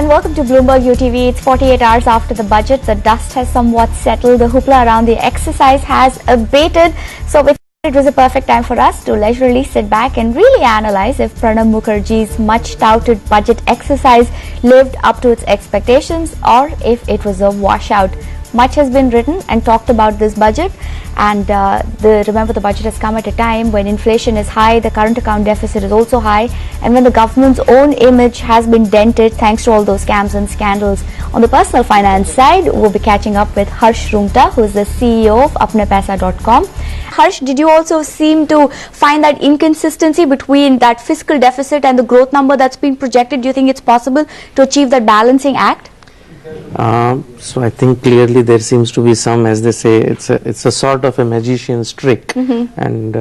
and welcome to Bloomberg UTV. It's 48 hours after the budget. The dust has somewhat settled. The hoopla around the exercise has abated. So it was a perfect time for us to leisurely sit back and really analyze if Pranab Mukherjee's much touted budget exercise lived up to its expectations or if it was a washout. Much has been written and talked about this budget, and remember, the budget has come at a time when inflation is high, the current account deficit is also high, and when the government's own image has been dented thanks to all those scams and scandals. On the personal finance side, we'll be catching up with Harsh Roongta, who is the CEO of Apnapaisa.com. Harsh, did you also seem to find that inconsistency between that fiscal deficit and the growth number that's been projected? Do you think it's possible to achieve that balancing act? So I think clearly there seems to be some, as they say, it's a sort of a magician's trick, and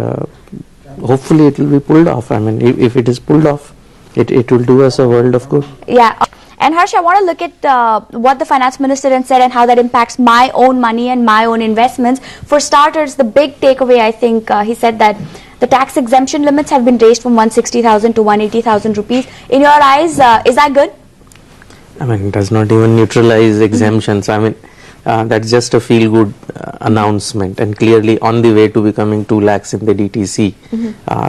hopefully it will be pulled off. I mean, if it is pulled off, it will do us a world of good. Yeah. And Harsh, I want to look at what the finance minister has said and how that impacts my own money and my own investments. For starters, the big takeaway, I think, he said that the tax exemption limits have been raised from 160,000 to 180,000 rupees. In your eyes, is that good? I mean, it does not even neutralize exemptions. I mean, that's just a feel-good announcement, and clearly on the way to becoming 2 lakhs in the DTC.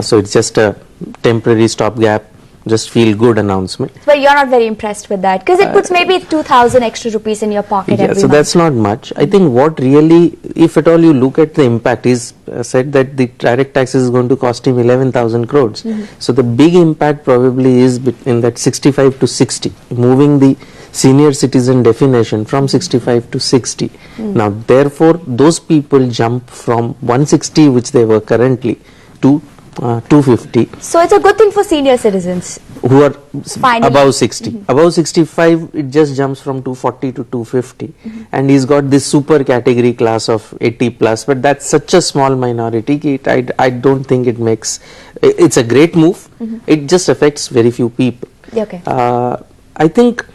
So it's just a temporary stopgap, just feel-good announcement. But you're not very impressed with that, because it puts maybe 2,000 extra rupees in your pocket every so month. That's not much. I think what really, if at all you look at the impact, is said that the direct tax is going to cost him 11,000 crores. So the big impact probably is in that 65 to 60, moving the senior citizen definition from 65 to 60. Now, therefore, those people jump from 160, which they were currently, to 250. So it's a good thing for senior citizens who are finally above 60. Above 65, it just jumps from 240 to 250. And he's got this super category class of 80 plus, but that's such a small minority. I don't think it makes, it's a great move. It just affects very few people. Okay. I think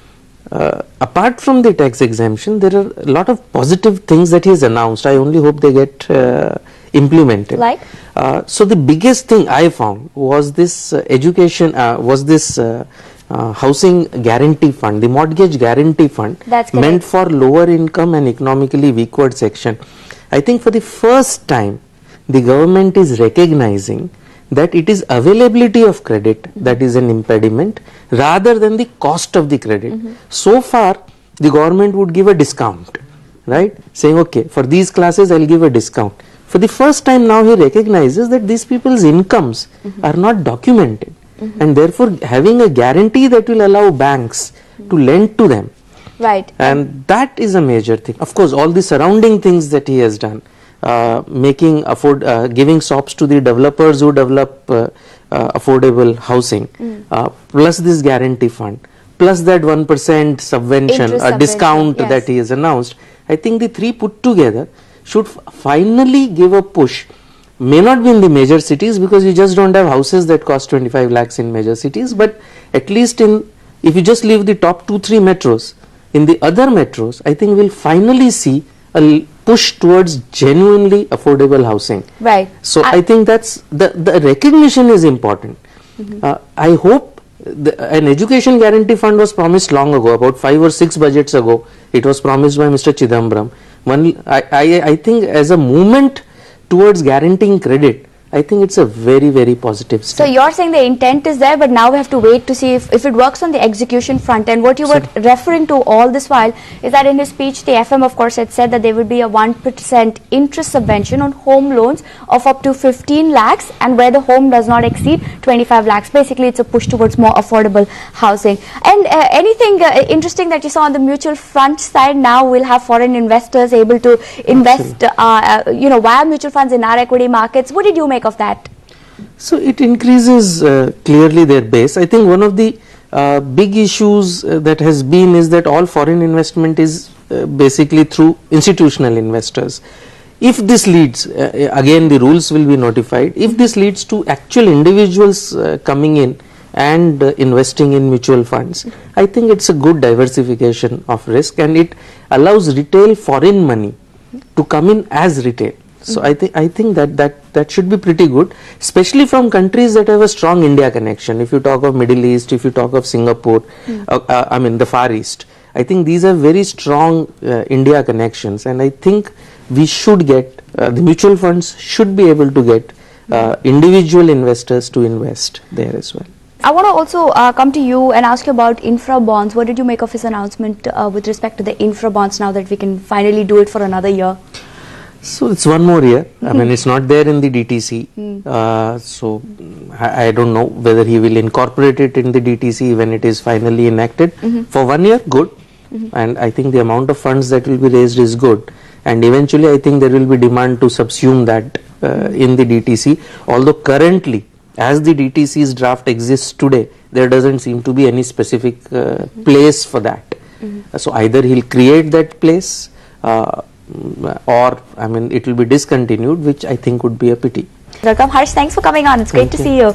apart from the tax exemption, there are a lot of positive things that he has announced. I only hope they get implemented. Like? So the biggest thing I found was this housing guarantee fund, the mortgage guarantee fund, meant for lower income and economically backward section. I think for the first time, the government is recognizing that it is availability of credit that is an impediment rather than the cost of the credit. So far, the government would give a discount, right? Saying, okay, for these classes, I'll give a discount. For the first time now, he recognizes that these people's incomes are not documented, and therefore having a guarantee that will allow banks to lend to them. Right. And that is a major thing. Of course, all the surrounding things that he has done, giving SOPs to the developers who develop affordable housing, plus this guarantee fund, plus that 1% subvention, a discount that he has announced. I think the three put together should finally give a push. May not be in the major cities, because you just don't have houses that cost 25 lakhs in major cities, but at least if you just leave the top 2-3 metros, in the other metros, I think we'll finally see a push towards genuinely affordable housing. Right. So I think that's the recognition is important. I hope an education guarantee fund was promised long ago, about 5 or 6 budgets ago. It was promised by Mr. Chidambaram. I think as a movement towards guaranteeing credit, I think it's a very, very positive step. So you're saying the intent is there, but now we have to wait to see if it works on the execution front. And what you were referring to all this while is that in his speech, the FM, of course, had said that there would be a 1% interest subvention on home loans of up to 15 lakhs and where the home does not exceed 25 lakhs. Basically, it's a push towards more affordable housing. And anything interesting that you saw on the mutual fund side? Now we'll have foreign investors able to invest, via mutual funds in our equity markets. What did you make of that? So it increases clearly their base. I think one of the big issues that has been is that all foreign investment is basically through institutional investors. If this leads, again the rules will be notified, if this leads to actual individuals coming in and investing in mutual funds, I think it's a good diversification of risk, and it allows retail foreign money to come in as retail. So I think that should be pretty good, especially from countries that have a strong India connection. If you talk of Middle East, if you talk of Singapore, I mean the Far East, I think these are very strong India connections, and I think we should get the mutual funds should be able to get individual investors to invest there as well. I want to also come to you and ask you about infra bonds. What did you make of his announcement with respect to the infra bonds now that we can finally do it for another year? So it's one more year. I mean, it's not there in the DTC. So I don't know whether he will incorporate it in the DTC when it is finally enacted. For 1 year, good. And I think the amount of funds that will be raised is good. And eventually, I think there will be demand to subsume that in the DTC. Although currently, as the DTC's draft exists today, there doesn't seem to be any specific place for that. So either he'll create that place or I mean it will be discontinued, which I think would be a pity. Welcome Harsh, thanks for coming on. It's great to see you.